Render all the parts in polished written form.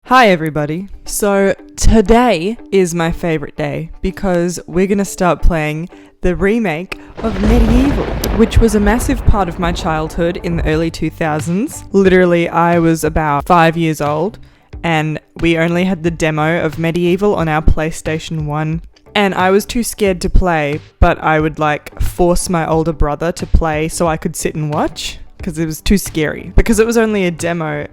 Hi everybody. So today is my favorite day because we're going to start playing the remake of Medieval, which was a massive part of my childhood in the early 2000s. Literally, I was about 5 years old and we only had the demo of Medieval on our PlayStation 1. And I was too scared to play, but I would force my older brother to play so I could sit and watch because it was too scary. Because it was only a demo,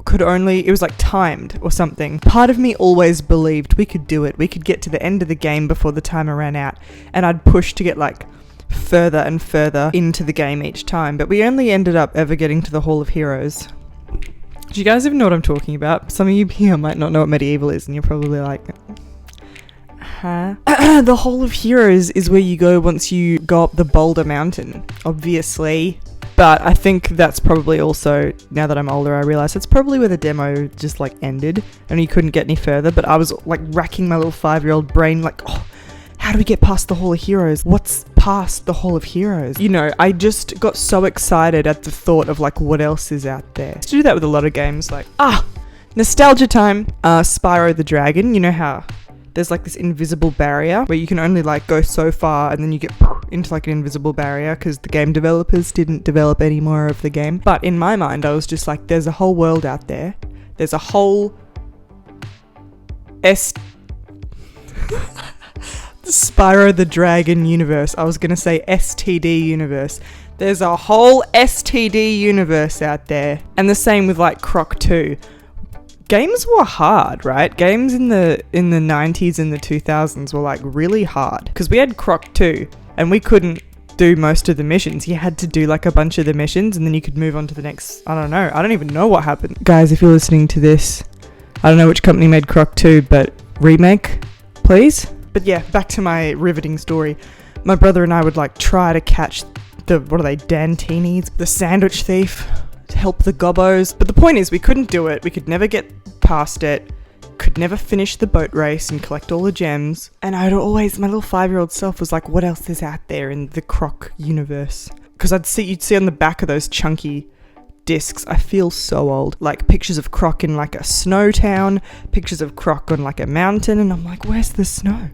it was timed or something. Part of me always believed we could do it. We could get to the end of the game before the timer ran out, and I'd push to get further and further into the game each time. But we only ended up ever getting to the Hall of Heroes. Do you guys even know what I'm talking about? Some of you here might not know what Medieval is, and you're probably like, huh? The Hall of Heroes is where you go once you go up the Boulder Mountain, obviously. But I think that's probably also, now that I'm older, I realise that's probably where the demo just ended and you couldn't get any further. But I was racking my little 5-year-old brain how do we get past the Hall of Heroes? What's past the Hall of Heroes? You know, I just got so excited at the thought of what else is out there. I used to do that with a lot of games nostalgia time. Spyro the Dragon, you know how there's this invisible barrier where you can only go so far and then you get into an invisible barrier because the game developers didn't develop any more of the game. But in my mind, I was just there's a whole world out there. There's a whole Spyro the Dragon universe. I was going to say STD universe. There's a whole STD universe out there. And the same with Croc 2. Games were hard, right? Games in the 90s and the 2000s were really hard because we had Croc 2 and we couldn't do most of the missions. You had to do a bunch of the missions and then you could move on to the next. I don't know. I don't even know what happened. Guys, if you're listening to this, I don't know which company made Croc 2, but remake, please. But yeah, back to my riveting story. My brother and I would try to catch Dantinis, the sandwich thief, to help the gobbos. But the point is, we couldn't do it. We could never get past it. Could never finish the boat race and collect all the gems. And my little 5-year-old self was what else is out there in the Croc universe? Because you'd see on the back of those chunky discs, I feel so old, pictures of Croc in a snow town, pictures of Croc on a mountain, and I'm where's the snow?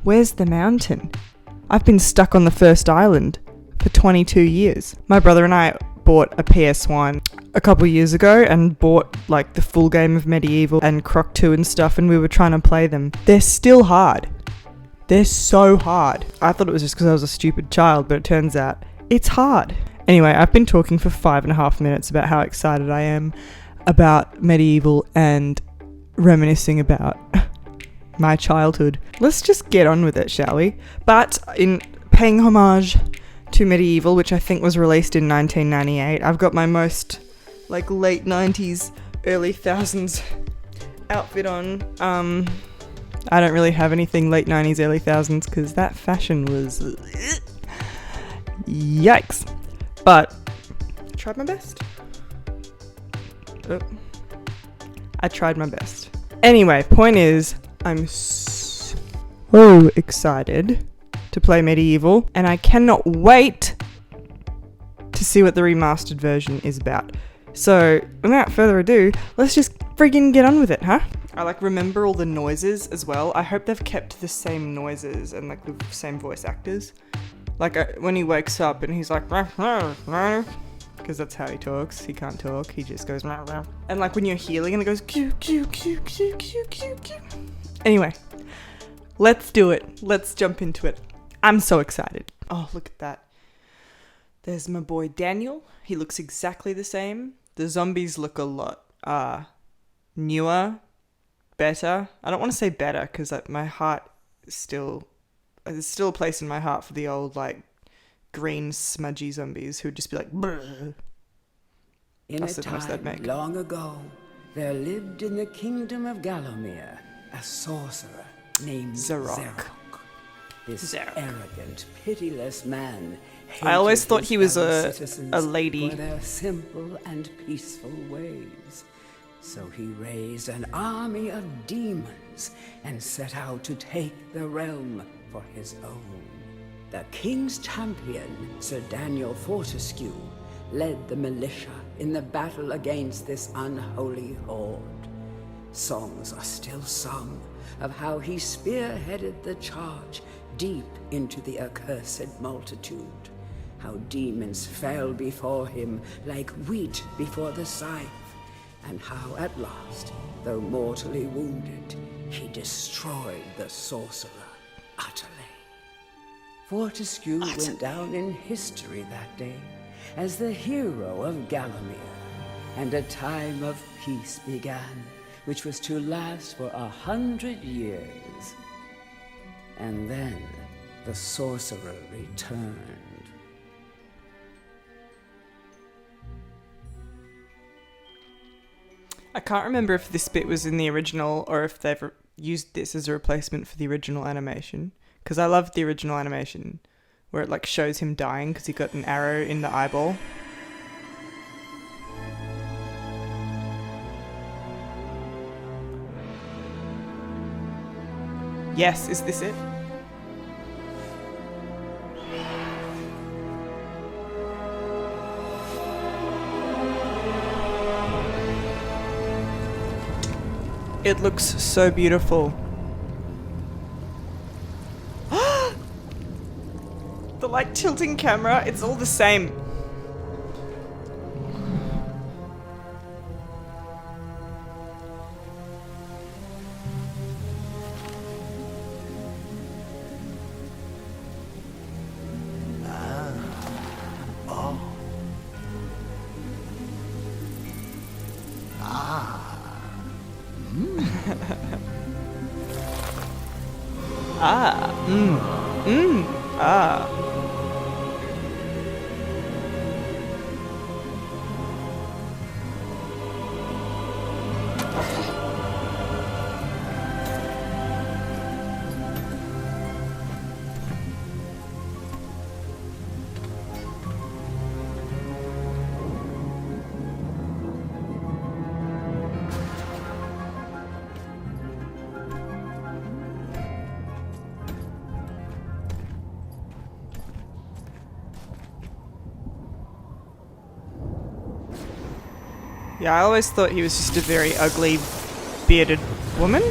Where's the mountain? I've been stuck on the first island for 22 years. My brother and I bought a PS1 a couple years ago and bought the full game of Medieval and Croc 2 and stuff, and we were trying to play them. They're still hard. They're so hard. I thought it was just because I was a stupid child, but it turns out it's hard. Anyway, I've been talking for 5.5 minutes about how excited I am about Medieval and reminiscing about my childhood. Let's just get on with it, shall we? But in paying homage to Medieval, which I think was released in 1998, I've got my most late 90s, early thousands outfit on. I don't really have anything late 90s, early thousands because that fashion was yikes. But I tried my best. I tried my best. Anyway, point is, I'm so excited to play Medieval, and I cannot wait to see what the remastered version is about. So, without further ado, let's just friggin' get on with it, huh? I remember all the noises as well. I hope they've kept the same noises and the same voice actors. When he wakes up and he's because that's how he talks. He can't talk. He just goes and when you're healing and it goes Q Q Q Q Q Q Q. Anyway, let's do it. Let's jump into it. I'm so excited. Oh, look at that. There's my boy Daniel. He looks exactly the same. The zombies look a lot newer, better. I don't want to say better because my heart there's still a place in my heart for the old green smudgy zombies who would just be brrr. In a time long ago, there lived in the kingdom of Gallowmere a sorcerer named Zarok. This arrogant, pitiless man. I always thought he was a lady. For their simple and peaceful ways. So he raised an army of demons and set out to take the realm for his own. The king's champion, Sir Daniel Fortescue, led the militia in the battle against this unholy horde. Songs are still sung of how he spearheaded the charge deep into the accursed multitude, how demons fell before him like wheat before the scythe, and how at last, though mortally wounded, he destroyed the sorcerer utterly. Fortescue went down in history that day as the hero of Gallowmere, and a time of peace began, which was to last for 100 years. And then the sorcerer returned. I can't remember if this bit was in the original or if they've used this as a replacement for the original animation. Because I loved the original animation where it like shows him dying because he got an arrow in the eyeball. Yes, is this it? It looks so beautiful. The like tilting camera, it's all the same. Yeah, I always thought he was just a very ugly, bearded woman.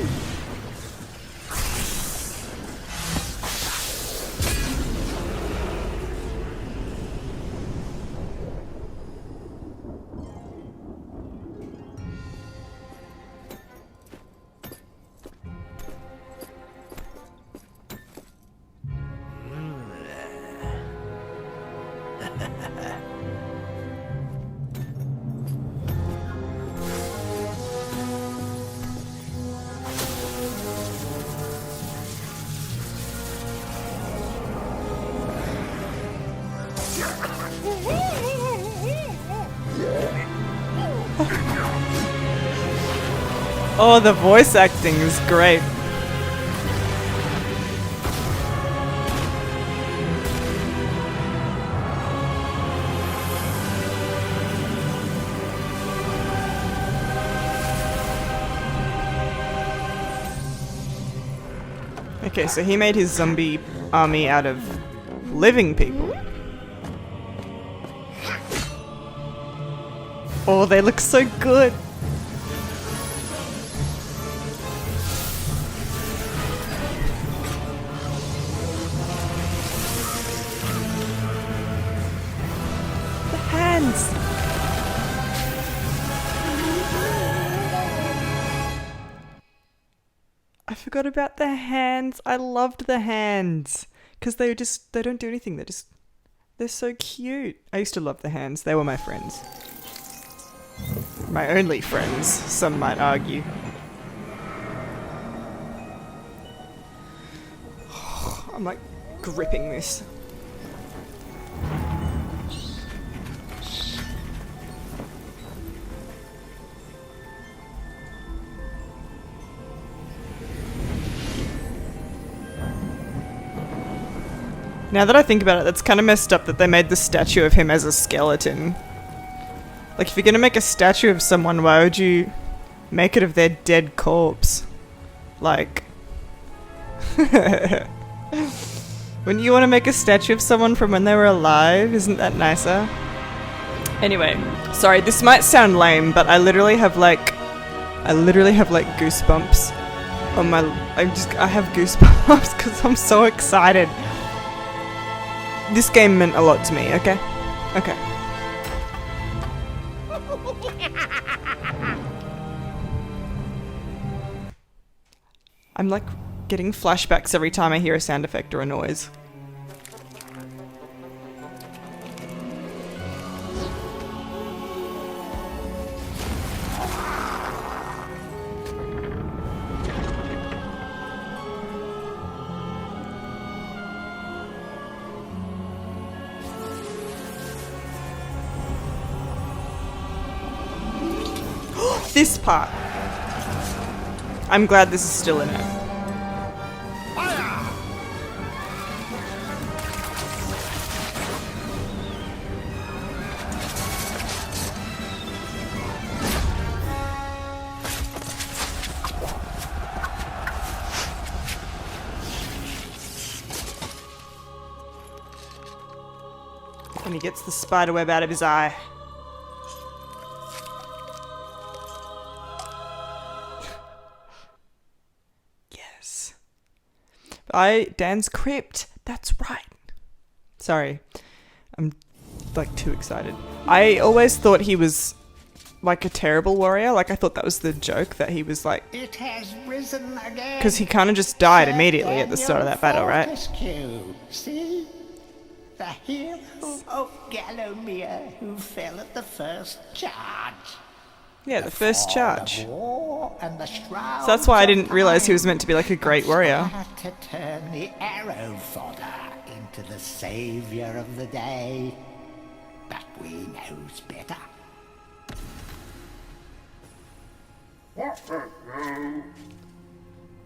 Oh, the voice acting is great. Okay, so he made his zombie army out of living people. Oh, they look so good. The hands. I forgot about the hands. I loved the hands because they don't do anything. They're so cute. I used to love the hands. They were my friends. My only friends, some might argue. I'm like gripping this. Now that I think about it, that's kind of messed up that they made the statue of him as a skeleton. Like, if you're gonna make a statue of someone, why would you make it of their dead corpse? Like... Wouldn't you want to make a statue of someone from when they were alive? Isn't that nicer? Anyway, sorry, this might sound lame, but I literally have like I literally have like goosebumps on my. I have goosebumps because I'm so excited. This game meant a lot to me. Okay, okay. I'm like getting flashbacks every time I hear a sound effect or a noise. This part. I'm glad this is still in it. When he gets the spider web out of his eye. Yes. Dan's crypt. That's right. Sorry. I'm like too excited. I always thought he was like a terrible warrior. Like I thought that was the joke, that he was like... It has risen again. Because he kind of just died immediately at the start of that battle, right? See? The hero of Gallowmere who fell at the first charge. Yeah, the first charge. So that's why I didn't realize he was meant to be like a great warrior. To turn the arrow fodder into the savior of the day. But we knows better.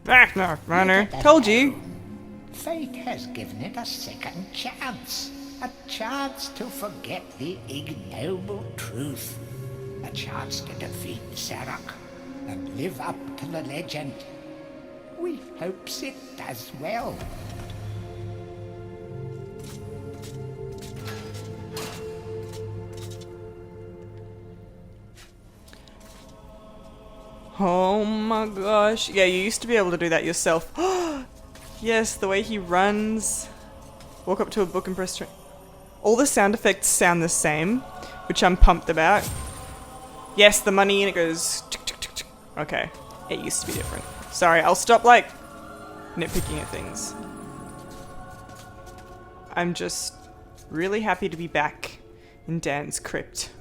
Back off, runner. Told you. Fate has given it a second chance. A chance to forget the ignoble truth. A chance to defeat Sarok and live up to the legend. We hopes it does well. Oh my gosh. Yeah, you used to be able to do that yourself. Yes, the way he runs. Walk up to a book and press... All the sound effects sound the same, which I'm pumped about. Yes, the money, and it goes... Tick, tick, tick, tick. Okay, it used to be different. Sorry, I'll stop, like, nitpicking at things. I'm just really happy to be back in Dan's crypt.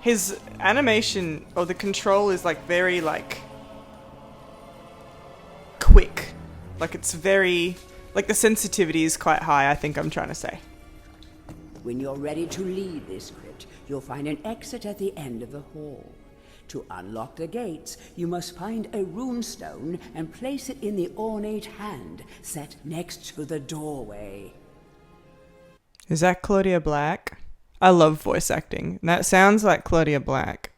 His animation, or the control, is like very like quick. Like it's very, like the sensitivity is quite high, I think I'm trying to say. When you're ready to leave this crypt, you'll find an exit at the end of the hall. To unlock the gates, you must find a runestone and place it in the ornate hand set next to the doorway. Is that Claudia Black? I love voice acting. That sounds like Claudia Black.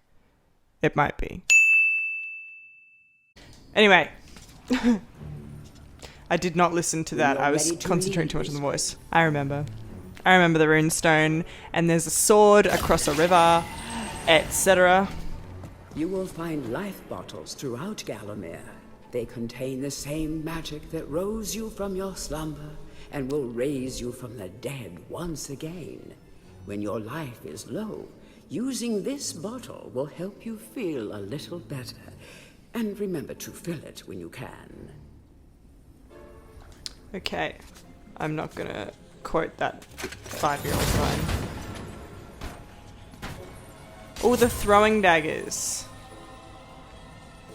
It might be. Anyway. I did not listen to that. I was concentrating too much on the voice. I remember. I remember the runestone, and there's a sword across a river, etc. You will find life bottles throughout Gallowmere. They contain the same magic that rose you from your slumber and will raise you from the dead once again. When your life is low, using this bottle will help you feel a little better. And remember to fill it when you can. Okay. I'm not gonna quote that 5-year-old line. Oh, the throwing daggers.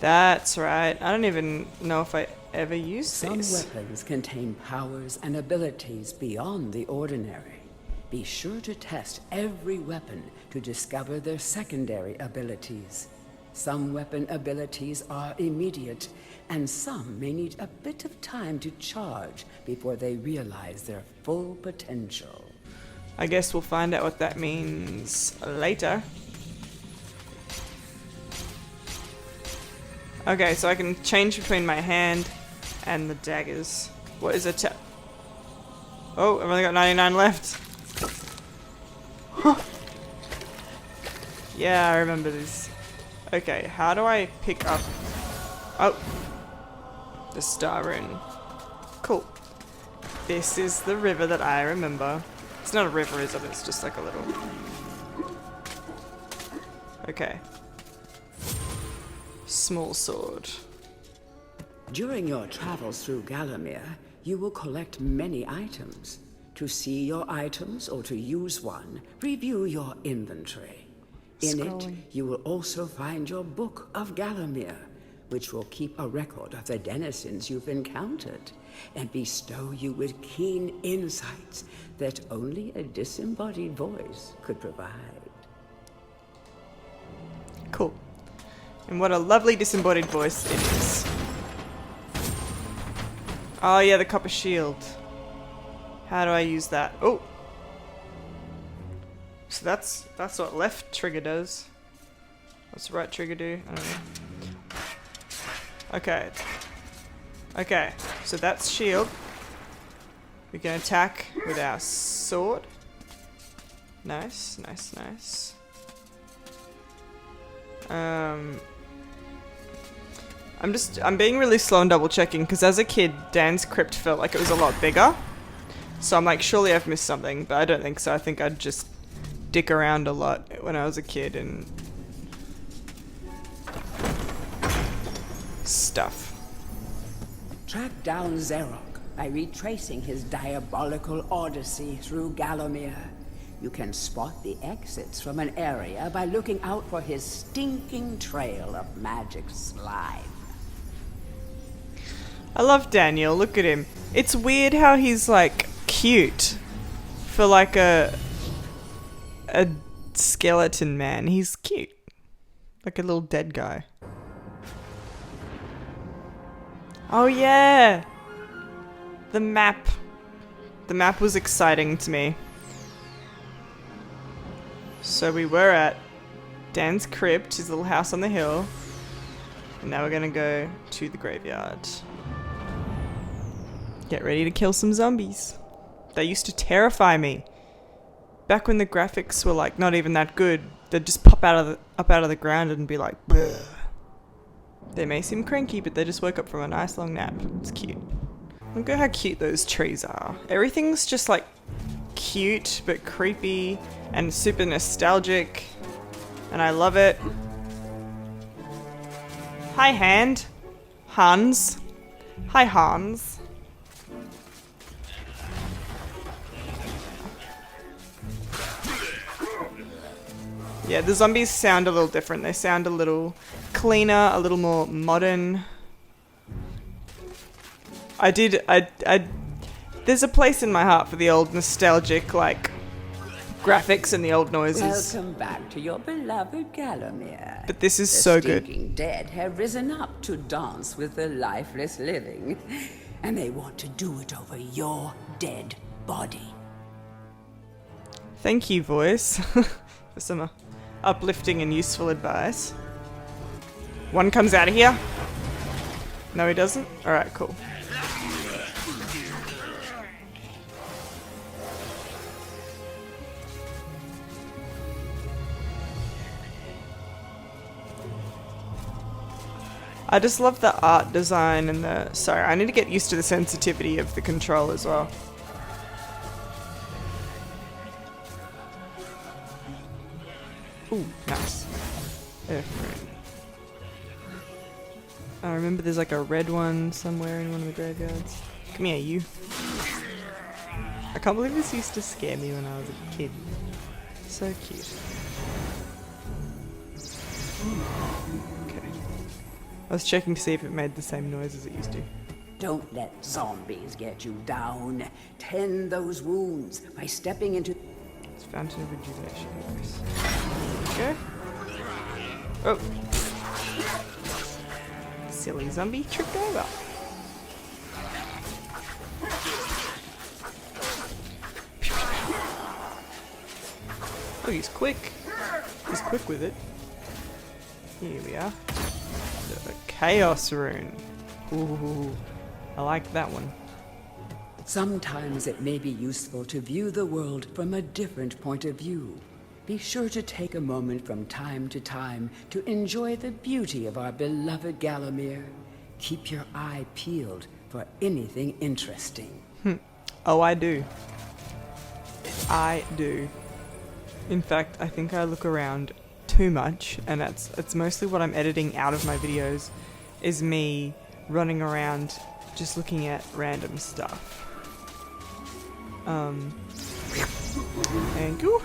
That's right. I don't even know if I ever used these. Some weapons contain powers and abilities beyond the ordinary. Be sure to test every weapon to discover their secondary abilities. Some weapon abilities are immediate, and some may need a bit of time to charge before they realize their full potential. I guess we'll find out what that means later. Okay, so I can change between my hand and the daggers. What is it? Oh, I've only got 99 left. Huh. Yeah, I remember this. Okay, how do I pick up... Oh! The star rune. Cool. This is the river that I remember. It's not a river, is it? It's just like a little... Okay. Small sword. During your travels through Gallowmere, you will collect many items. To see your items or to use one, review your inventory. In it, you will also find your Book of Gallowmere, which will keep a record of the denizens you've encountered and bestow you with keen insights that only a disembodied voice could provide. Cool. And what a lovely disembodied voice it is. Oh yeah, the copper shield. How do I use that? Oh! So that's what left trigger does. What's the right trigger do? I don't know. Okay. Okay, so that's shield. We can attack with our sword. Nice, nice, nice. I'm being really slow and double checking because as a kid, Dan's crypt felt like it was a lot bigger. So I'm like, surely I've missed something, but I don't think so. I think I'd just dick around a lot when I was a kid and stuff. Track down Xerok by retracing his diabolical odyssey through Gallowmere. You can spot the exits from an area by looking out for his stinking trail of magic slime. I love Daniel, look at him. It's weird how he's like cute for like a skeleton man. He's cute. Like a little dead guy. Oh yeah! The map. The map was exciting to me. So we were at Dan's crypt, his little house on the hill. And now we're gonna go to the graveyard. Get ready to kill some zombies. They used to terrify me. Back when the graphics were like not even that good, they'd just pop up out of the ground and be like, bleh. They may seem cranky, but they just woke up from a nice long nap. It's cute. Look at how cute those trees are. Everything's just like cute, but creepy and super nostalgic. And I love it. Hi, Hans. Hi, Hans. Yeah, the zombies sound a little different. They sound a little cleaner, a little more modern. There's a place in my heart for the old nostalgic, like, graphics and the old noises. Welcome back to your beloved Gallowmere. But this is so good. The stinking dead have risen up to dance with the lifeless living, and they want to do it over your dead body. Thank you, voice, for some uplifting and useful advice. One comes out of here. No, he doesn't? Alright, cool. I just love the art design and the... Sorry, I need to get used to the sensitivity of the control as well. Ooh, nice. I remember there's like a red one somewhere in one of the graveyards. Come here, you. I can't believe this used to scare me when I was a kid. So cute. Okay. I was checking to see if it made the same noise as it used to. Don't let zombies get you down. Tend those wounds by stepping into... It's Fountain of Rejuvenation. Okay. Oh. Silly zombie tripped over. Oh, he's quick. He's quick with it. Here we are. The Chaos Rune. Ooh, I like that one. Sometimes it may be useful to view the world from a different point of view. Be sure to take a moment from time to time to enjoy the beauty of our beloved Gallowmere. Keep your eye peeled for anything interesting. Oh, I do. I do. In fact, I think I look around too much, and it's mostly what I'm editing out of my videos, is me running around just looking at random stuff. Thank you.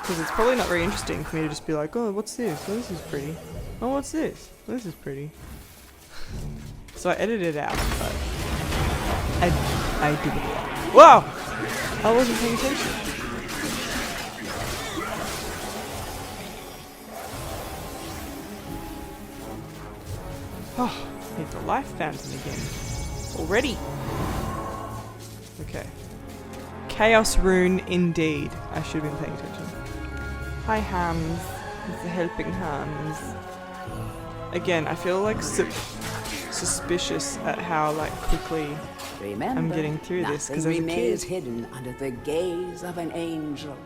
Because it's probably not very interesting for me to just be like, oh, what's this? Oh, this is pretty. Oh, what's this? Oh, this is pretty. So I edited it out, but I did it. Whoa! I wasn't paying attention. Oh, I need the life fountain again. Already. Okay. Chaos rune indeed. I should have been paying attention. Hi, Hams. It's the helping hands. Again, I feel like suspicious at how like quickly Remember, I'm getting through this because nothing as a remains kid. hidden under the gaze of an angel.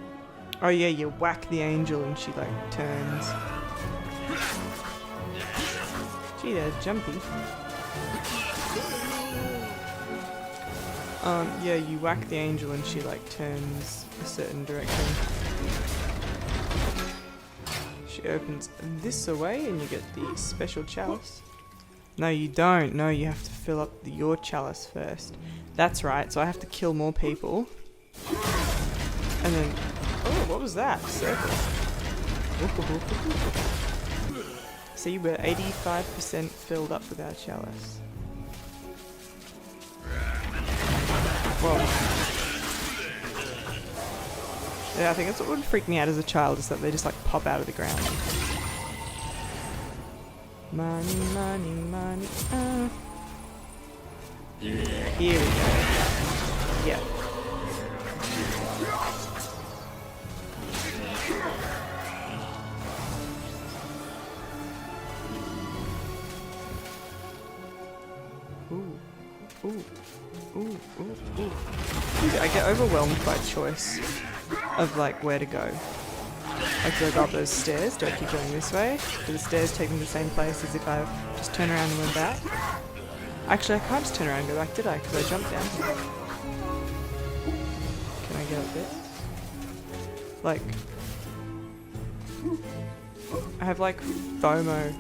Oh yeah, you whack the angel and she like turns. Gee, they're jumpy. Yeah, you whack the angel and she like turns a certain direction. She opens this away and you get the special chalice. No, you don't. No, you have to fill up your chalice first. That's right, so I have to kill more people. And then... Oh, what was that? Circle. See, we're 85% filled up with our chalice. Whoa. Yeah, I think that's what would freak me out as a child, is that they just like pop out of the ground. Money, money, money, Here we go. Yeah. Ooh. Ooh. Ooh, ooh, ooh. I get overwhelmed by choice of like where to go. Like, do I go up those stairs? Do I keep going this way? Do the stairs take me to the same place as if I just turn around and went back? Actually, I can't just turn around and go back, did I? Because I jumped down here. Can I get up there? Like... I have like FOMO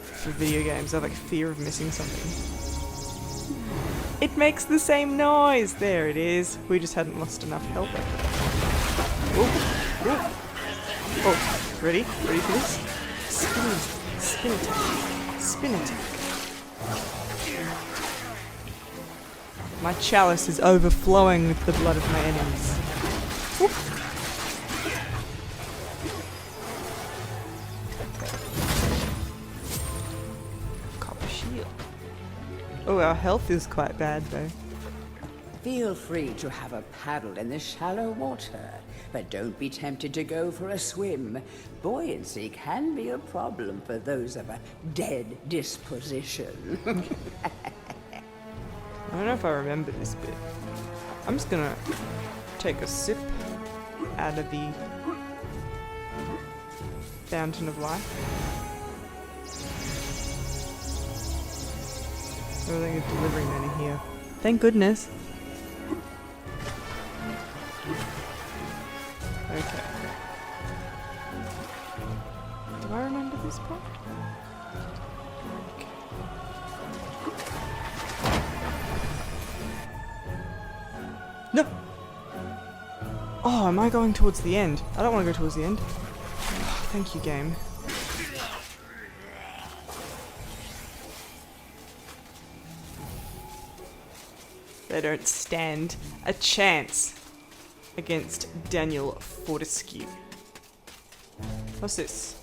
for video games. I have like fear of missing something. It makes the same noise! There it is. We just hadn't lost enough health. Ooh. Ooh. Oh, ready? Ready for this? Spin attack. Spin attack. My chalice is overflowing with the blood of my enemies. Ooh. Copper shield. Oh, our health is quite bad though. Feel free to have a paddle in the shallow water, but don't be tempted to go for a swim. Buoyancy can be a problem for those of a dead disposition. I don't know if I remember this bit. I'm just gonna take a sip out of the fountain of life. I don't think it's delivering any here. Thank goodness. Okay. Do I remember this part? Okay. No! Oh, am I going towards the end? I don't want to go towards the end. Oh, thank you, game. They don't stand a chance against Daniel Fortescue. What's this?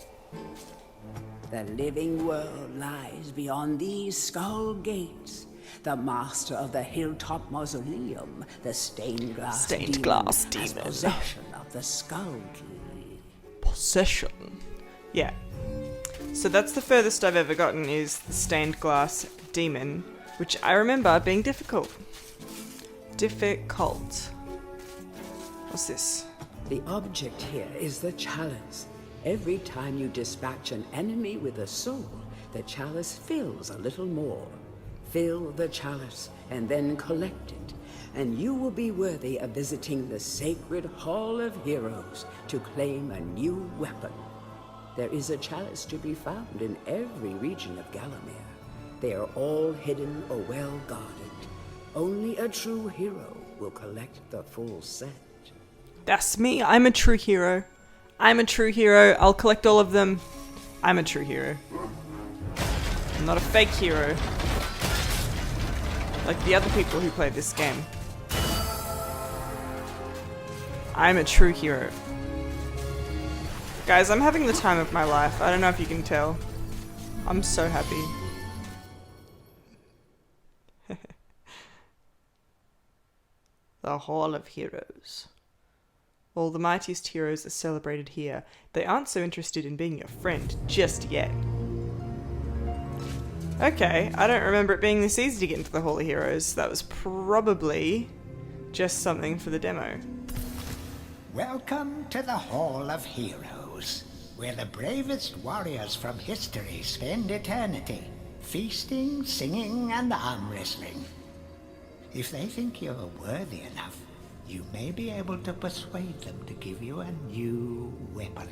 The living world lies beyond these skull gates. The master of the hilltop mausoleum, the stained glass demon, has possession of the skull key. Possession. Yeah. So that's the furthest I've ever gotten, is the stained glass demon, which I remember being difficult. Difficult. What's this? The object here is the chalice. Every time you dispatch an enemy with a soul, the chalice fills a little more. Fill the chalice and then collect it, and you will be worthy of visiting the sacred Hall of Heroes to claim a new weapon. There is a chalice to be found in every region of Gallowmere. They are all hidden or well guarded. Only a true hero will collect the full set. That's me. I'm a true hero. I'm a true hero. I'll collect all of them. I'm a true hero. I'm not a fake hero. Like the other people who play this game. I'm a true hero. Guys, I'm having the time of my life. I don't know if you can tell. I'm so happy. The Hall of Heroes. All the mightiest heroes are celebrated here. They aren't so interested in being your friend just yet. Okay, I don't remember it being this easy to get into the Hall of Heroes. That was probably just something for the demo. Welcome to the Hall of Heroes, where the bravest warriors from history spend eternity, feasting, singing, and arm wrestling. If they think you're worthy enough, you may be able to persuade them to give you a new weapon.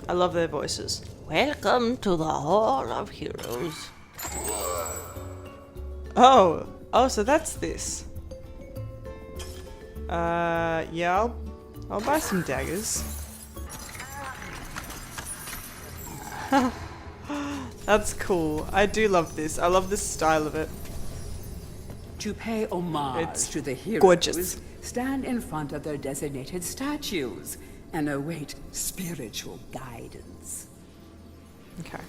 I love their voices. Welcome to the Hall of Heroes. Oh, so that's this. Yeah, I'll buy some daggers. That's cool. I do love this. I love the style of it. To pay homage It's to the heroes, gorgeous. stand in front of their designated statues and await spiritual guidance. Okay.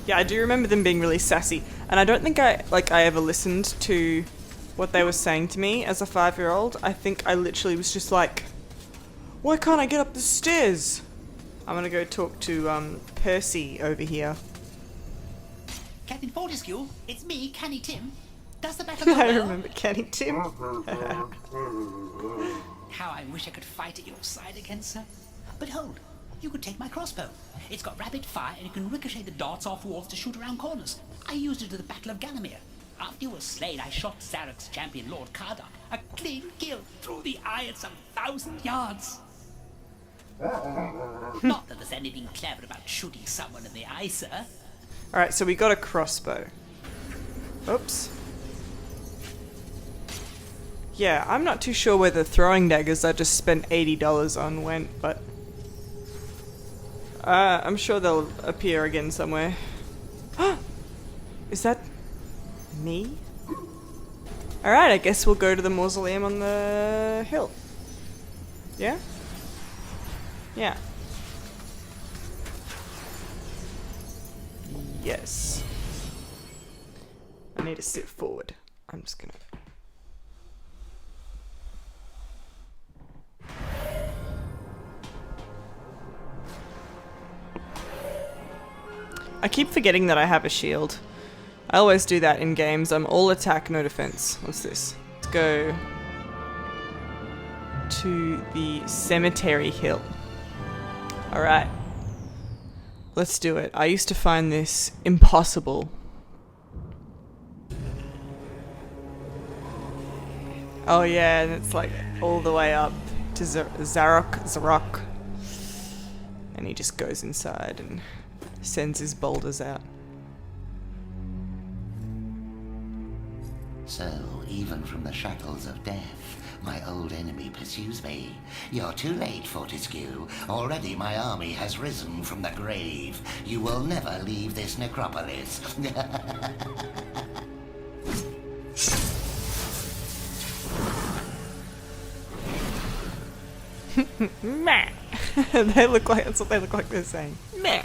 Yeah, I do remember them being really sassy, and I don't think I ever listened to what they were saying to me as a 5-year-old. I think I literally was just like, why can't I get up the stairs? I'm gonna go talk to Percy over here. Captain Fortescue, it's me, Canny Tim. Does the battle go I well? remember Kenny Tim. How I wish I could fight at your side again, sir. But hold, you could take my crossbow. It's got rapid fire and you can ricochet the darts off walls to shoot around corners. I used it at the Battle of Gallowmere. After you were slain, I shot Zarok's champion, Lord Kardak. A clean kill through the eye at some 1,000 yards. Not that there's anything clever about shooting someone in the eye, sir. Alright, so we got a crossbow. Oops. Yeah, I'm not too sure where the throwing daggers I just spent $80 on went, but I'm sure they'll appear again somewhere. Is that me? Alright, I guess we'll go to the mausoleum on the hill. Yeah? Yeah. Yes. I need to sit forward. I'm just gonna... I keep forgetting that I have a shield. I always do that in games. I'm all attack, no defense. What's this? Let's go to the cemetery hill. Alright. Let's do it. I used to find this impossible. Oh yeah, and it's like all the way up to Zarok. And he just goes inside and sends his boulders out. So, even from the shackles of death, my old enemy pursues me. You're too late, Fortescue. Already my army has risen from the grave. You will never leave this necropolis. Meh. They look like, that's what they look like they're saying. Meh.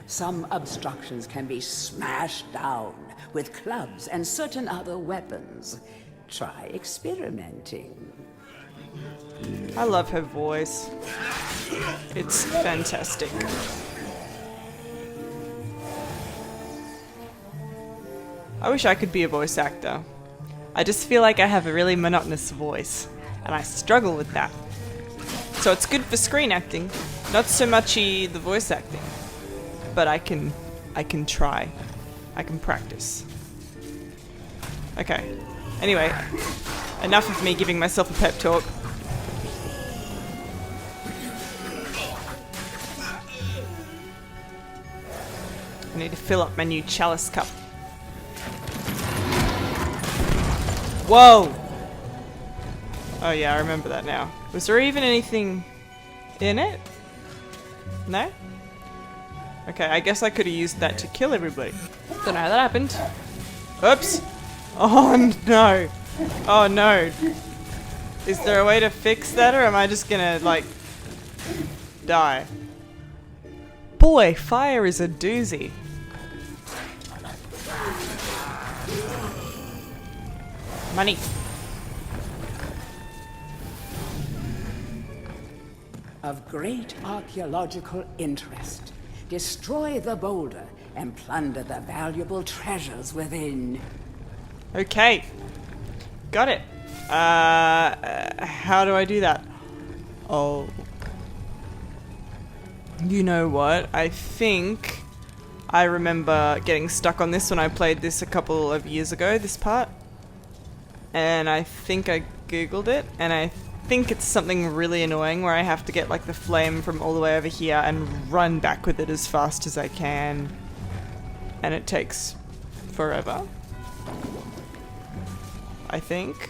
Some obstructions can be smashed down with clubs and certain other weapons. Try experimenting. I love her voice. It's fantastic. I wish I could be a voice actor. I just feel like I have a really monotonous voice, and I struggle with that. So it's good for screen acting, not so muchy the voice acting. But I can try. I can practice. Okay. Anyway, enough of me giving myself a pep talk. I need to fill up my new chalice cup. Whoa! Oh yeah, I remember that now. Was there even anything in it? No? Okay, I guess I could have used that to kill everybody. Don't know how that happened. Oops! Oh no! Oh no! Is there a way to fix that, or am I just gonna, like, die? Boy, fire is a doozy. Money. Of great archaeological interest, destroy the boulder and plunder the valuable treasures within. Okay. Got it. How do I do that? Oh. You know what? I think I remember getting stuck on this when I played this a couple of years ago, this part. And I think I googled it, and I think it's something really annoying where I have to get like the flame from all the way over here and run back with it as fast as I can. And it takes forever, I think.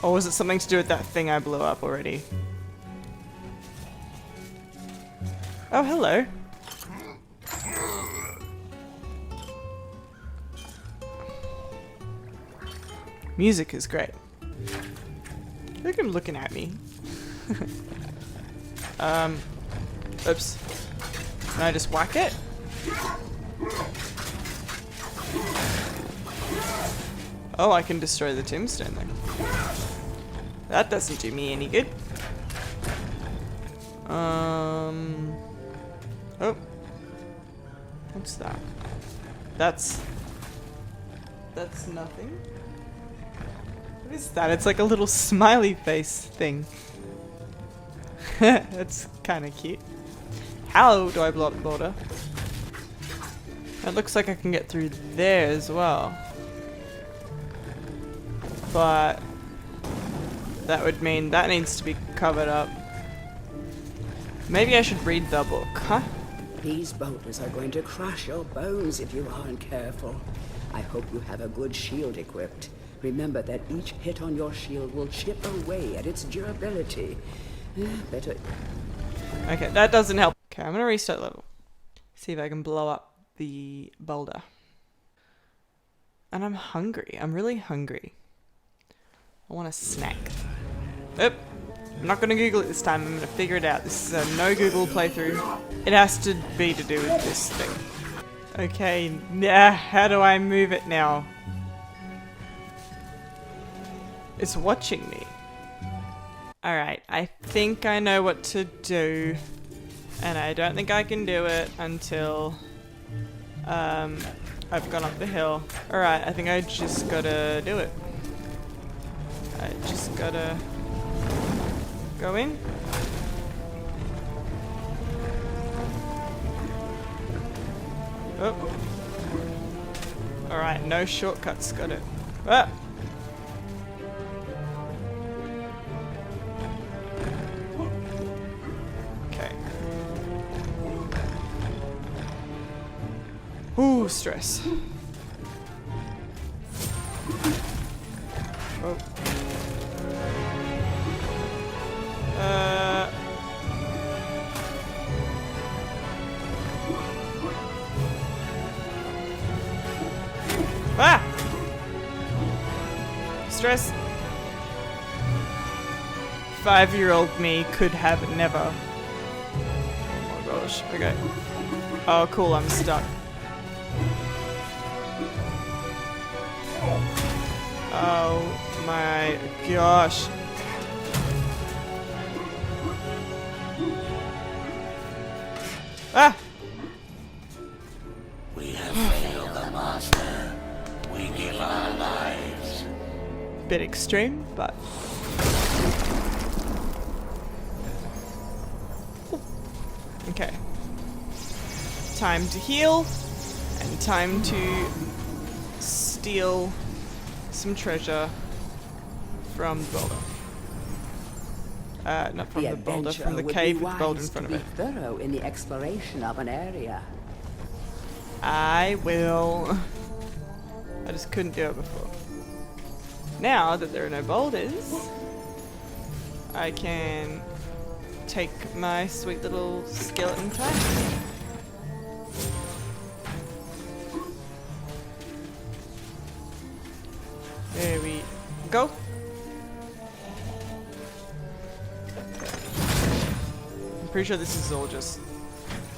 Or was it something to do with that thing I blew up already? Oh, hello. Music is great. Look at him looking at me. Oops. Can I just whack it? Oh, I can destroy the tombstone then. That doesn't do me any good. Oh. What's that? That's nothing. What is that? It's like a little smiley face thing. That's kind of cute. How do I blow up the border? It looks like I can get through there as well. But that would mean that needs to be covered up. Maybe I should read the book, huh? These boulders are going to crush your bones if you aren't careful. I hope you have a good shield equipped. Remember that each hit on your shield will chip away at its durability. Better... Okay, that doesn't help. Okay, I'm gonna restart level. See if I can blow up the boulder. And I'm hungry. I'm really hungry. I want a snack. Oop. I'm not gonna Google it this time. I'm gonna figure it out. This is a no Google playthrough. It has to be to do with this thing. Okay, yeah, how do I move it now? It's watching me. Alright, I think I know what to do. And I don't think I can do it until I've gone up the hill. Alright, I think I just gotta do it. I just gotta go in. Oh. Alright, no shortcuts, got it. Ah! Okay. Ooh, stress. Oh. Ah! Stress. 5-year-old me could have never. Oh my gosh. Okay. Oh, cool. I'm stuck. Oh my gosh. Ah! We have failed the Master. We give our lives. bit extreme, but okay. Time to heal and time to steal some treasure from the boulder. Not from the boulder, from the cave with the boulder in front of it. Thorough in the exploration of an area. I will. I just couldn't do it before. Now that there are no boulders, I can take my sweet little skeleton time. There we go. I'm pretty sure this is all just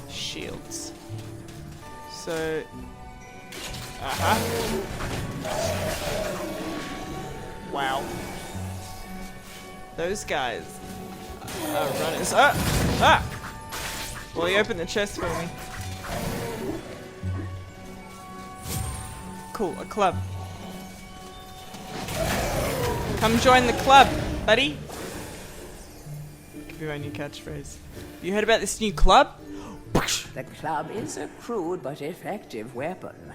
shields. So, wow. Those guys are runners. Well, you opened the chest for me. Cool, a club. Come join the club, buddy. Give me my new catchphrase. You heard about this new club? The club is a crude but effective weapon.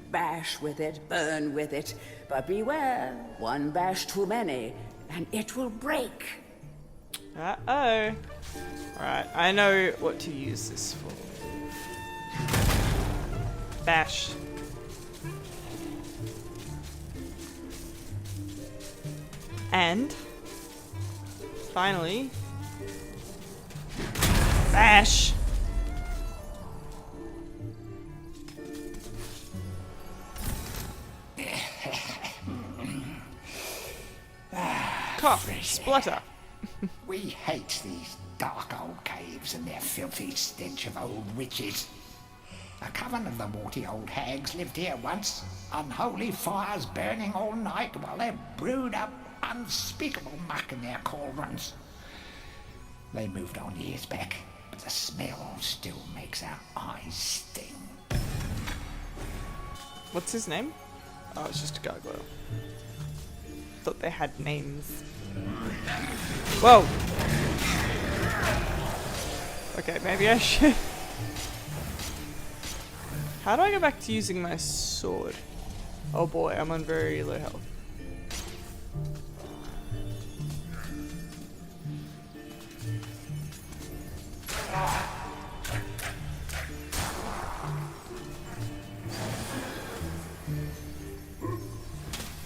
Bash with it, burn with it, but beware, one bash too many, and it will break. Uh-oh. Alright, I know what to use this for. Bash. And finally, bash. Cough, splutter. We hate these dark old caves and their filthy stench of old witches. A coven of the warty old hags lived here once, unholy fires burning all night while they brewed up unspeakable muck in their cauldrons. They moved on years back, but the smell still makes our eyes sting. What's his name? Oh, it's just a gargoyle. Thought they had names. Whoa! Okay, maybe I should. How do I go back to using my sword? Oh boy, I'm on very low health.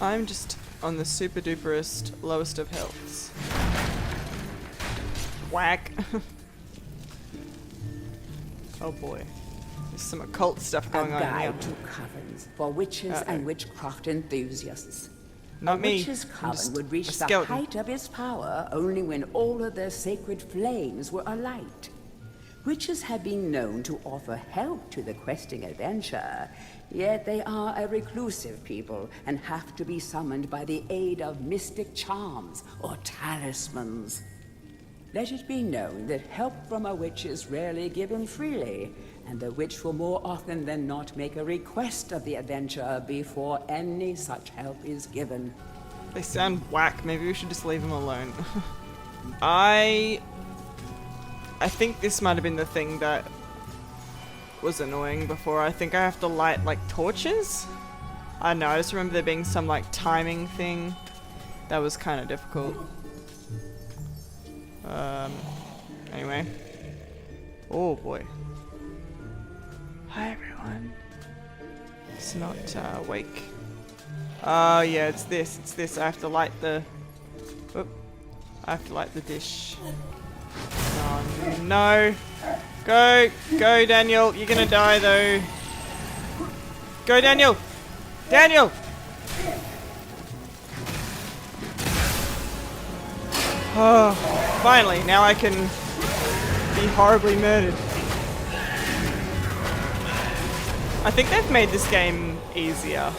I'm just on the super duperest, lowest of healths. Whack. Oh boy. There's some occult stuff going on A here. guide to covens for witches and witchcraft enthusiasts. Not a me. witch's I'm coven just would a reach the skeleton. height of its power only when all of their sacred flames were alight. Witches have been known to offer help to the questing adventurer, yet they are a reclusive people and have to be summoned by the aid of mystic charms or talismans. Let it be known that help from a witch is rarely given freely, and the witch will more often than not make a request of the adventurer before any such help is given. They sound whack. Maybe we should just leave them alone. I think this might have been the thing that was annoying before. I think I have to light like torches? I don't know, I just remember there being some like timing thing that was kind of difficult. Anyway. Oh boy. Hi everyone. It's not wake. Oh yeah, it's this. I have to light the... Oop. I have to light the dish. Oh no. Go, Daniel. You're gonna die though. Go, Daniel. Daniel. Oh, finally. Now I can be horribly murdered. I think they've made this game easier.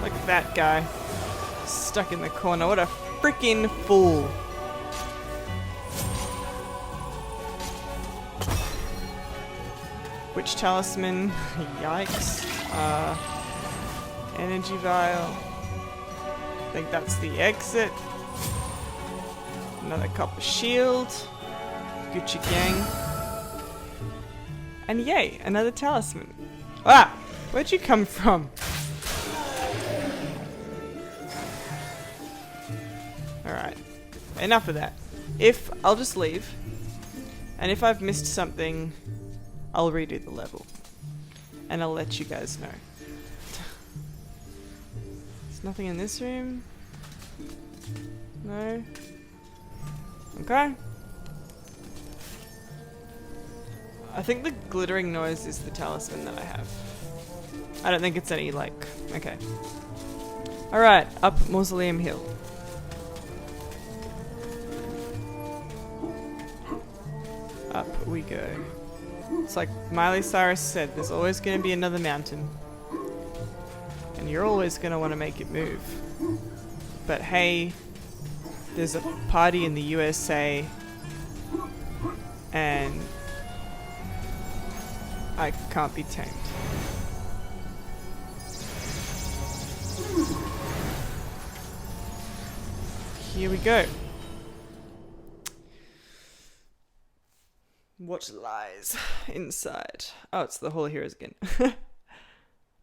Like that guy. Stuck in the corner. What a freaking fool. Witch talisman. Yikes. Energy vial. think that's the exit. Another copper shield. Gucci gang. And yay, another talisman. Ah! Where'd you come from? Alright. Enough of that. I'll just leave. And if I've missed something, I'll redo the level. And I'll let you guys know. There's nothing in this room. No. Okay. I think the glittering noise is the talisman that I have. I don't think it's any, like... Okay. Alright, up Mausoleum Hill. Up we go. It's like Miley Cyrus said, there's always going to be another mountain. And you're always going to want to make it move. But hey, there's a party in the USA and I can't be tamed. Here we go. What lies inside? Oh, it's the Hall of Heroes again.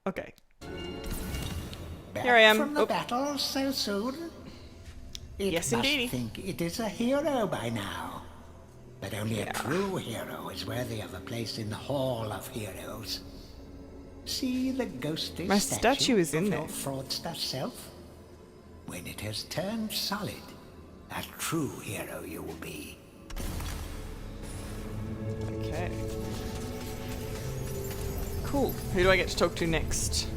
Okay. Back Here I am. from the battle so soon? It Yes, must indeedy. think it is a hero by now. But only a true hero is worthy of a place in the Hall of Heroes. See the ghostly My statue is in of there. your fraudster self? When it has turned solid, a true hero you will be. Okay. Cool. Who do I get to talk to next?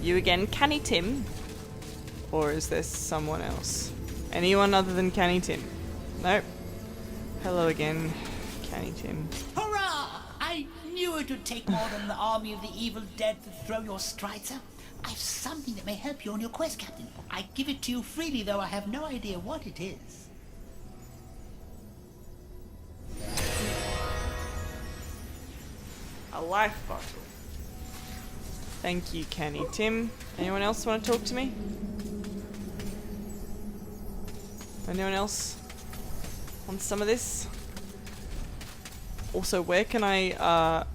You again, Canny Tim? Or is there someone else? Anyone other than Canny Tim? Nope. Hello again, Canny Tim. Hurrah! I knew it would take more than the army of the evil dead to throw your strider. I've something that may help you on your quest, Captain. I give it to you freely, though I have no idea what it is. A life bottle. Thank you, Canny Tim. Anyone else want to talk to me? Anyone else want some of this? Also, where can I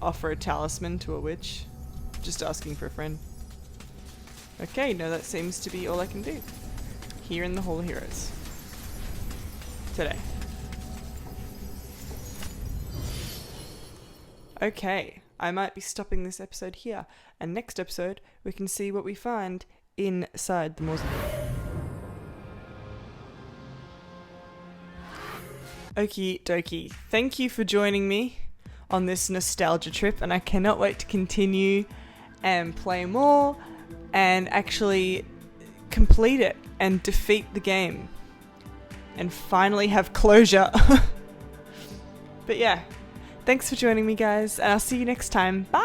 offer a talisman to a witch? Just asking for a friend. Okay, no, that seems to be all I can do. Here in the Hall of Heroes. Today. Okay, I might be stopping this episode here, and next episode we can see what we find inside the mausoleum. Okie dokie, thank you for joining me on this nostalgia trip, and I cannot wait to continue and play more and actually complete it and defeat the game and finally have closure. But yeah. Thanks for joining me, guys, and I'll see you next time. Bye!